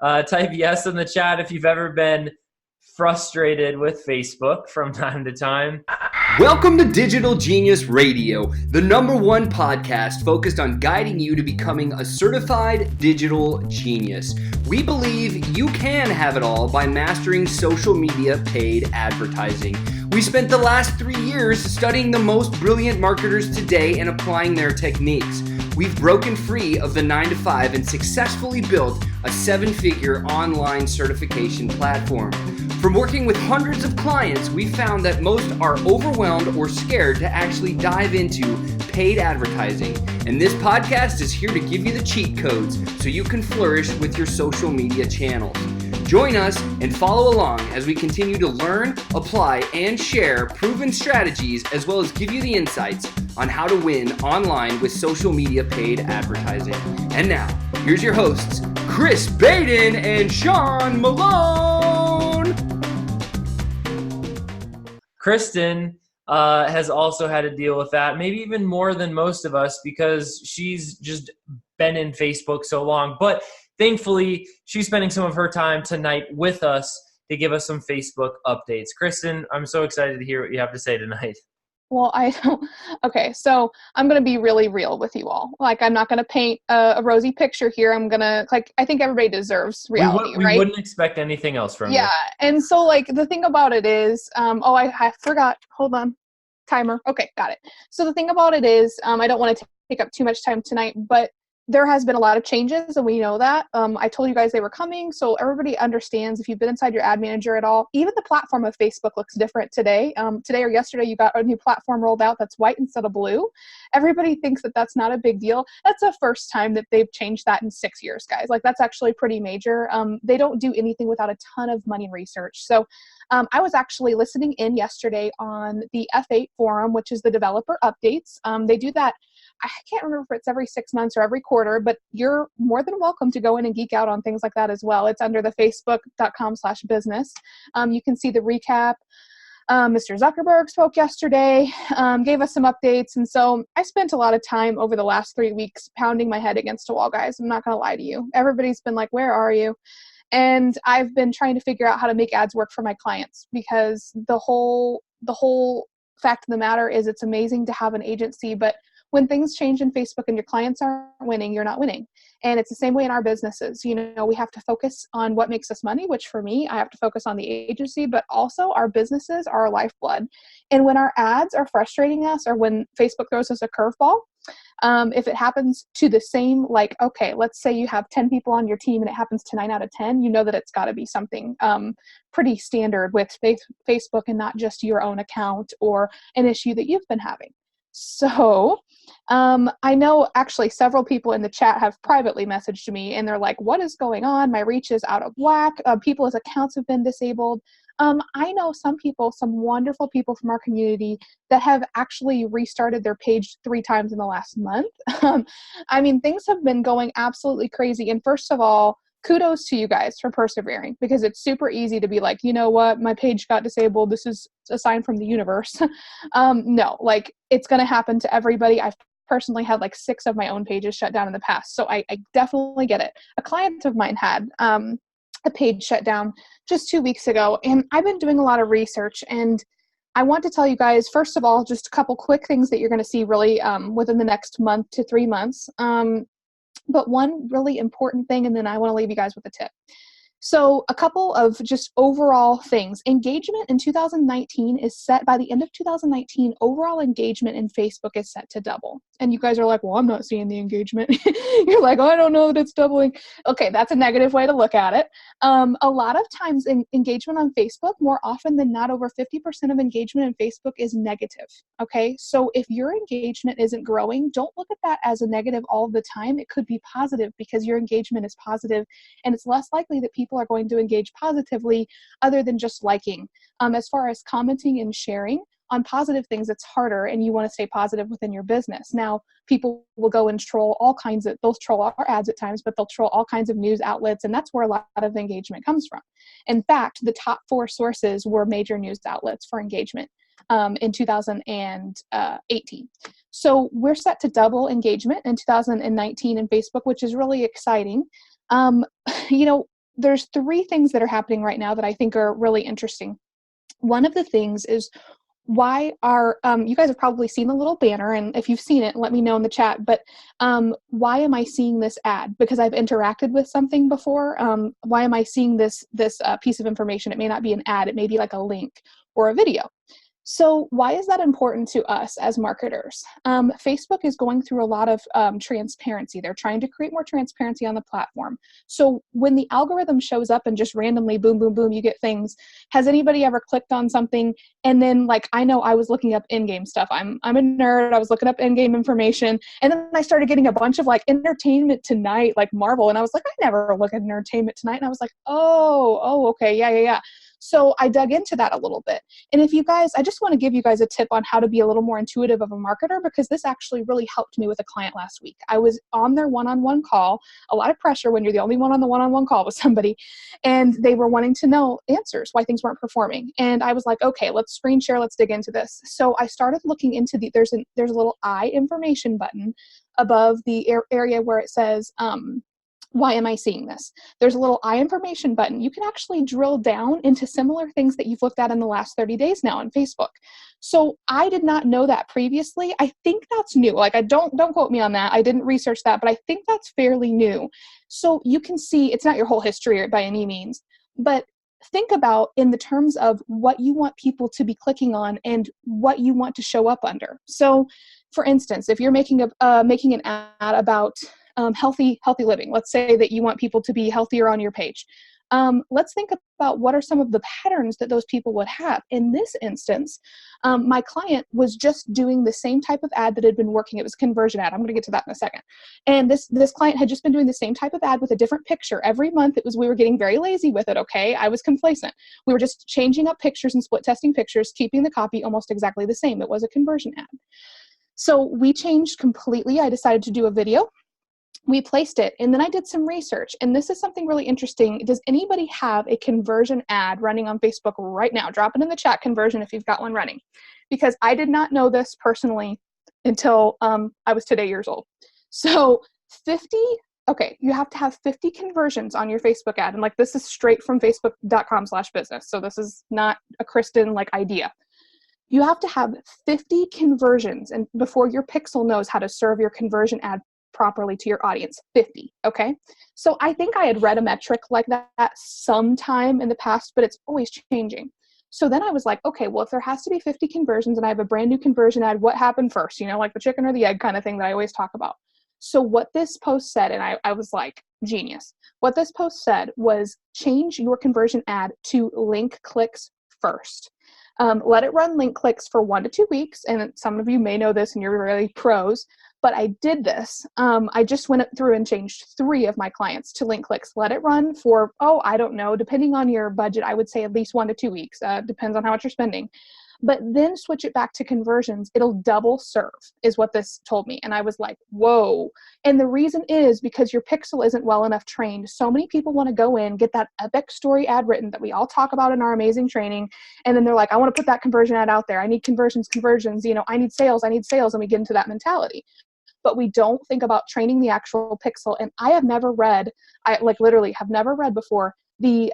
Type yes in the chat if you've ever been frustrated with Facebook from time to time. Welcome to Digital Genius Radio, the #1 podcast focused on guiding you to becoming a certified digital genius. We believe you can have it all by mastering social media paid advertising. We spent the last 3 years studying the most brilliant marketers today and applying their techniques. We've broken free of the 9-to-5 and successfully built a 7-figure online certification platform. From working with hundreds of clients, we found that most are overwhelmed or scared to actually dive into paid advertising. And this podcast is here to give you the cheat codes so you can flourish with your social media channels. Join us and follow along as we continue to learn, apply, and share proven strategies, as well as give you the insights on how to win online with social media paid advertising. And now, here's your hosts, Chris Baden and Sean Malone. Kristen has also had to deal with that, maybe even more than most of us, because she's just been in Facebook so long. But thankfully, she's spending some of her time tonight with us to give us some Facebook updates. Kristen, I'm so excited to hear what you have to say tonight. Well, I don't. Okay, so I'm going to be really real with you all. Like, I'm not going to paint a rosy picture here. I'm going to, I think everybody deserves reality, we right? wouldn't expect anything else from you. Yeah, and so, the thing about it is, I forgot. Hold on. Timer. Okay, got it. So the thing about it is, I don't want to take up too much time tonight, but there has been a lot of changes, and we know that. I told you guys they were coming, so everybody understands. If you've been inside your ad manager at all, even the platform of Facebook looks different today. Today or yesterday, you got a new platform rolled out that's white instead of blue. Everybody thinks that that's not a big deal. That's the first time that they've changed that in 6 years, guys. That's actually pretty major. They don't do anything without a ton of money and research. So I was actually listening in yesterday on the F8 forum, which is the developer updates. They do that. I can't remember if it's every 6 months or every quarter, but you're more than welcome to go in and geek out on things like that as well. It's under the facebook.com/business. You can see the recap. Mr. Zuckerberg spoke yesterday, gave us some updates. And so I spent a lot of time over the last 3 weeks pounding my head against a wall, guys. I'm not going to lie to you. Everybody's been like, where are you? And I've been trying to figure out how to make ads work for my clients, because the whole fact of the matter is it's amazing to have an agency, but when things change in Facebook and your clients aren't winning, you're not winning. And it's the same way in our businesses. We have to focus on what makes us money, which for me, I have to focus on the agency, but also our businesses are our lifeblood. And when our ads are frustrating us, or when Facebook throws us a curveball, if it happens to the same, okay, let's say you have 10 people on your team and it happens to 9 out of 10, you know that it's got to be something pretty standard with Facebook and not just your own account or an issue that you've been having. So I know actually several people in the chat have privately messaged me, and they're like, what is going on? My reach is out of whack. People's accounts have been disabled. I know some wonderful people from our community that have actually restarted their page 3 times in the last month. Things have been going absolutely crazy. And first of all, kudos to you guys for persevering, because it's super easy to be like, you know what, my page got disabled. This is a sign from the universe. No, it's going to happen to everybody. I've personally had 6 of my own pages shut down in the past. So I definitely get it. A client of mine had a page shut down just 2 weeks ago, and I've been doing a lot of research, and I want to tell you guys, first of all, just a couple quick things that you're going to see really within the next month to 3 months. But one really important thing, and then I want to leave you guys with a tip. So a couple of just overall things. Engagement in 2019 is set, by the end of 2019, overall engagement in Facebook is set to double. And you guys are like, well, I'm not seeing the engagement. You're like, oh, I don't know that it's doubling. Okay, that's a negative way to look at it. A lot of times engagement on Facebook, more often than not, over 50% of engagement in Facebook is negative. Okay, so if your engagement isn't growing, don't look at that as a negative all the time. It could be positive because your engagement is positive, and it's less likely that people are going to engage positively other than just liking. As far as commenting and sharing on positive things, it's harder, and you want to stay positive within your business. Now, people will go and troll they'll troll our ads at times, but they'll troll all kinds of news outlets, and that's where a lot of engagement comes from. In fact, the top 4 sources were major news outlets for engagement in 2018. So we're set to double engagement in 2019 in Facebook, which is really exciting. there's three things that are happening right now that I think are really interesting. One of the things is, why are you guys have probably seen the little banner, and if you've seen it, let me know in the chat, but why am I seeing this ad? Because I've interacted with something before. Why am I seeing this piece of information? It may not be an ad, it may be like a link or a video. So why is that important to us as marketers? Facebook is going through a lot of transparency. They're trying to create more transparency on the platform. So when the algorithm shows up and just randomly, boom, boom, boom, you get things. Has anybody ever clicked on something and then, like, I know I was looking up in-game stuff. I'm a nerd. I was looking up in-game information, and then I started getting a bunch of like Entertainment Tonight, like Marvel, and I was like, I never look at Entertainment Tonight, and I was like, oh, okay, yeah. So I dug into that a little bit. And if you guys, I just want to give you guys a tip on how to be a little more intuitive of a marketer, because this actually really helped me with a client last week. I was on their one-on-one call, a lot of pressure when you're the only one on the one-on-one call with somebody, and they were wanting to know answers, why things weren't performing. And I was like, okay, let's screen share, let's dig into this. So I started looking into there's a little I information button above the area where it says, why am I seeing this? There's a little I information button. You can actually drill down into similar things that you've looked at in the last 30 days now on Facebook. So I did not know that previously. I think that's new. Like, I don't quote me on that. I didn't research that, but I think that's fairly new. So you can see, it's not your whole history by any means, but think about in the terms of what you want people to be clicking on and what you want to show up under. So for instance, if you're making an ad about healthy living. Let's say that you want people to be healthier on your page. Let's think about what are some of the patterns that those people would have. In this instance, my client was just doing the same type of ad that had been working. It was a conversion ad. I'm going to get to that in a second. And this client had just been doing the same type of ad with a different picture. Every month we were getting very lazy with it, okay? I was complacent. We were just changing up pictures and split testing pictures, keeping the copy almost exactly the same. It was a conversion ad. So we changed completely. I decided to do a video. We placed it, and then I did some research, and this is something really interesting. Does anybody have a conversion ad running on Facebook right now? Drop it in the chat, conversion, if you've got one running, because I did not know this personally until I was today years old. So 50, okay, you have to have 50 conversions on your Facebook ad, and like this is straight from facebook.com/business, so this is not a Kristen like idea. You have to have 50 conversions and before your pixel knows how to serve your conversion ad properly to your audience. 50. Okay. So I think I had read a metric like that sometime in the past, but it's always changing. So then I was like, okay, well, if there has to be 50 conversions and I have a brand new conversion ad, what happened first? You know, like the chicken or the egg kind of thing that I always talk about. So what this post said, and I was like, genius. What this post said was change your conversion ad to link clicks first. Let it run link clicks for 1 to 2 weeks. And some of you may know this and you're really pros, but I did this. I just went through and changed 3 of my clients to link clicks. Let it run for, I don't know, depending on your budget, I would say at least 1 to 2 weeks. Depends on how much you're spending. But then switch it back to conversions. It'll double serve is what this told me. And I was like, whoa. And the reason is because your pixel isn't well enough trained. So many people want to go in, get that epic story ad written that we all talk about in our amazing training. And then they're like, I want to put that conversion ad out there. I need conversions, you know, I need sales. And we get into that mentality. But we don't think about training the actual pixel. And I have never read, literally have never read before the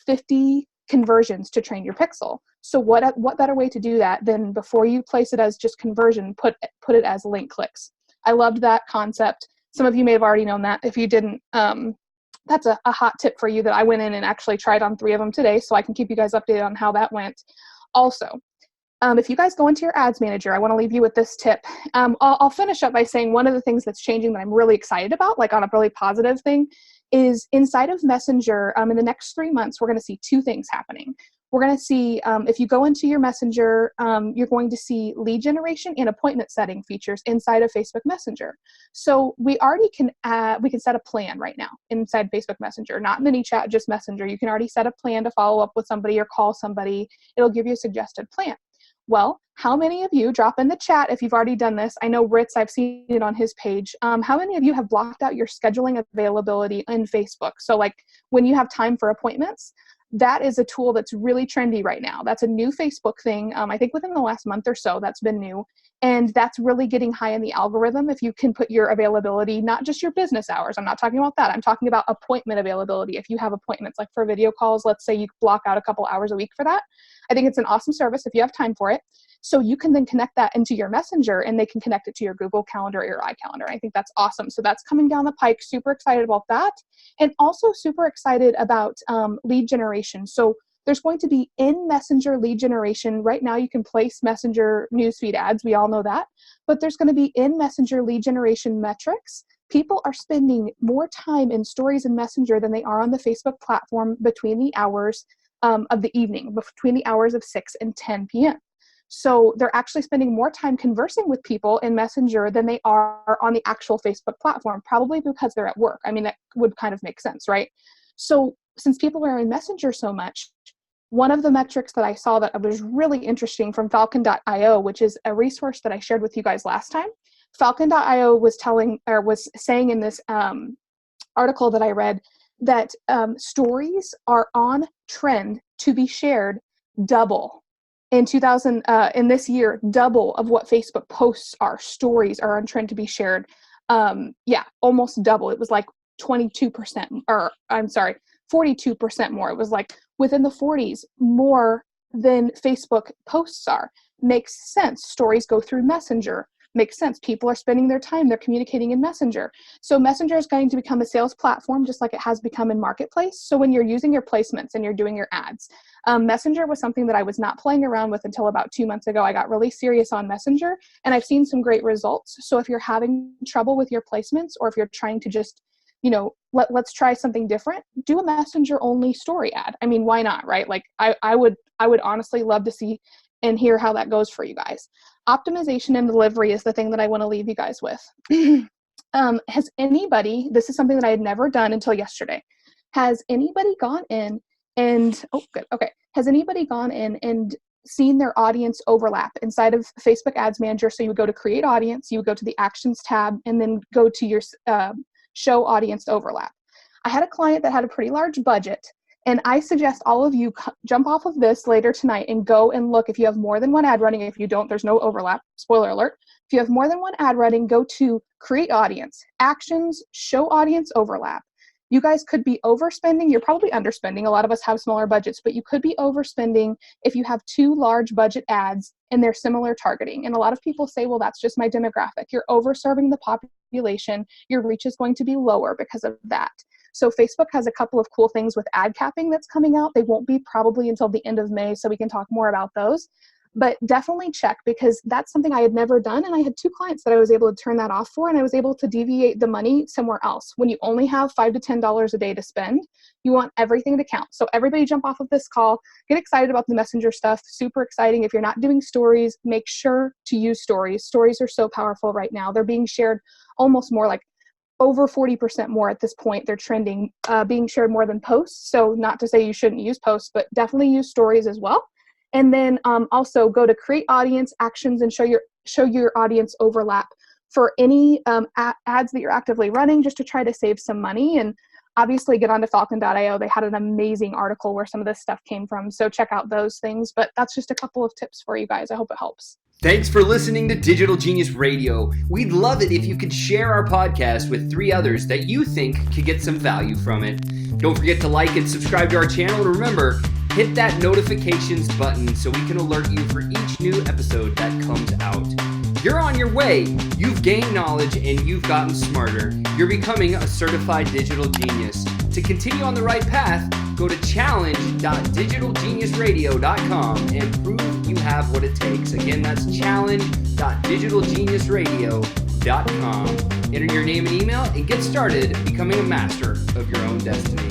50 conversions to train your pixel. So what better way to do that than before you place it as just conversion, put it as link clicks. I loved that concept. Some of you may have already known that. If you didn't, that's a hot tip for you that I went in and actually tried on 3 of them today, so I can keep you guys updated on how that went. Also, if you guys go into your ads manager, I want to leave you with this tip. I'll finish up by saying one of the things that's changing that I'm really excited about, like on a really positive thing, is inside of Messenger, in the next 3 months, we're going to see 2 things happening. We're going to see, if you go into your Messenger, you're going to see lead generation and appointment setting features inside of Facebook Messenger. So we already can set a plan right now inside Facebook Messenger, not ManyChat, just Messenger. You can already set a plan to follow up with somebody or call somebody. It'll give you a suggested plan. Well, how many of you, drop in the chat if you've already done this. I know Ritz, I've seen it on his page. How many of you have blocked out your scheduling availability in Facebook? So like when you have time for appointments, that is a tool that's really trendy right now. That's a new Facebook thing. I think within the last month or so, that's been new. And that's really getting high in the algorithm. If you can put your availability, not just your business hours. I'm not talking about that. I'm talking about appointment availability. If you have appointments, like for video calls, let's say you block out a couple hours a week for that. I think it's an awesome service if you have time for it. So you can then connect that into your Messenger, and they can connect it to your Google Calendar or your iCalendar. I think that's awesome. So that's coming down the pike. Super excited about that. And also super excited about lead generation. So there's going to be in Messenger lead generation. Right now you can place Messenger newsfeed ads. We all know that. But there's going to be in Messenger lead generation metrics. People are spending more time in stories in Messenger than they are on the Facebook platform between the hours of the evening, between the hours of 6 and 10 p.m. So they're actually spending more time conversing with people in Messenger than they are on the actual Facebook platform, probably because they're at work. I mean, that would kind of make sense, right? So since people are in Messenger so much, one of the metrics that I saw that was really interesting from Falcon.io, which is a resource that I shared with you guys last time. Falcon.io was saying in this article that I read that stories are on trend to be shared double. In this year, double of what Facebook posts are. Stories are on trend to be shared. Almost double. It was like 22%, or I'm sorry, 42% more. It was like within the 40s more than Facebook posts are. Makes sense. Stories go through Messenger. Makes sense. People are spending their time, they're communicating in Messenger. So Messenger is going to become a sales platform just like it has become in Marketplace. So when you're using your placements and you're doing your ads, Messenger was something that I was not playing around with until about 2 months ago. I got really serious on Messenger and I've seen some great results. So if you're having trouble with your placements, or if you're trying to just, let's try something different, do a Messenger only story ad. I mean, why not, right? Like I would honestly love to see and hear how that goes for you guys. Optimization and delivery is the thing that I want to leave you guys with. Has anybody, this is something that I had never done until yesterday. Has anybody gone in and, has anybody gone in and seen their audience overlap inside of Facebook Ads Manager? So you would go to create audience, you would go to the actions tab, and then go to your show audience overlap. I had a client that had a pretty large budget, and I suggest all of you jump off of this later tonight and go and look. If you have more than one ad running, if you don't, there's no overlap. Spoiler alert. If you have more than one ad running, go to create audience, actions, show audience overlap. You guys could be overspending. You're probably underspending. A lot of us have smaller budgets, but you could be overspending if you have two large budget ads and they're similar targeting. And a lot of people say, well, that's just my demographic. You're overserving the population. Your reach is going to be lower because of that. So Facebook has a couple of cool things with ad capping that's coming out. They won't be probably until the end of May, so we can talk more about those. But definitely check, because that's something I had never done. And I had 2 clients that I was able to turn that off for, and I was able to deviate the money somewhere else. When you only have $5 to $10 a day to spend, you want everything to count. So everybody jump off of this call, get excited about the Messenger stuff. Super exciting. If you're not doing stories, make sure to use stories. Stories are so powerful right now. They're being shared almost more, like over 40% more at this point. They're trending, being shared more than posts. So not to say you shouldn't use posts, but definitely use stories as well. And then also go to create audience, actions, and show your audience overlap for any ads that you're actively running, just to try to save some money. And obviously get onto Falcon.io. They had an amazing article where some of this stuff came from. So check out those things. But that's just a couple of tips for you guys. I hope it helps. Thanks for listening to Digital Genius Radio. We'd love it if you could share our podcast with 3 others that you think could get some value from it. Don't forget to like and subscribe to our channel. And remember, hit that notifications button so we can alert you for each new episode that comes out. You're on your way. You've gained knowledge and you've gotten smarter. You're becoming a certified digital genius. To continue on the right path, go to challenge.digitalgeniusradio.com and prove you have what it takes. Again, that's challenge.digitalgeniusradio.com. Enter your name and email and get started becoming a master of your own destiny.